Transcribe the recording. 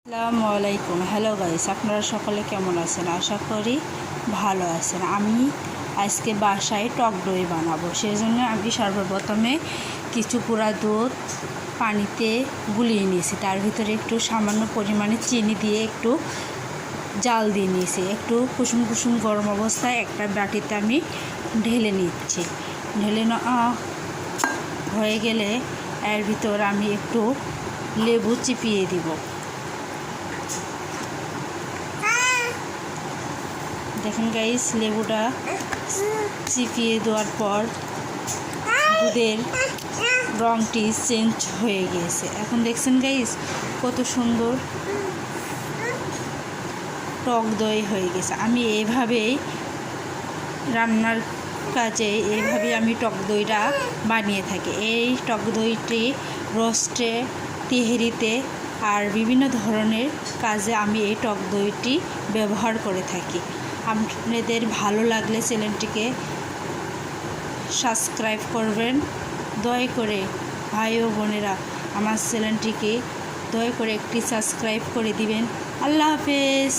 আসসালামু আলাইকুম। Hello guys, আপনারা সকলে কেমন আছেন? আশা করি ভালো আছেন। আমি আজকে বাসায় টক দই বানাবো, সেজন্য আমি সর্বপ্রথমে কিছু গুঁড়া দুধ পানিতে গুলিয়ে নিয়েছি। তার ভিতরে একটু সামান্য পরিমাণে চিনি দিয়ে একটু জাল দিয়ে নিয়েছি। একটু কুসুম কুসুম গরম অবস্থায় একটা বাটিতে আমি ঢেলে নিচ্ছি। ঢেলে হয়ে গেলে এর ভিতর আমি একটু লেবু চিপিয়ে দিব। দেখেন গাইস, লেবুটা চিপিয়ে দেওয়ার পর দুধের রঙটি চেঞ্জ হয়ে গিয়েছে। এখন দেখছেন গাইস, কত সুন্দর টক দই হয়ে গেছে। আমি এইভাবেই রান্নার কাজে আমি টক দইটা বানিয়ে থাকি। এই টক দইটি রোস্টে, তেহেরিতে আর বিভিন্ন ধরনের কাজে আমি এই টক দইটি ব্যবহার করে থাকি। আপনাদের ভালো লাগলে চ্যানেলটিকে সাবস্ক্রাইব করবেন। দয়া করে ভাই ও বোনেরা আমার চ্যানেলটিকে দয়া করে একটি সাবস্ক্রাইব করে দিবেন। আল্লাহ হাফেজ।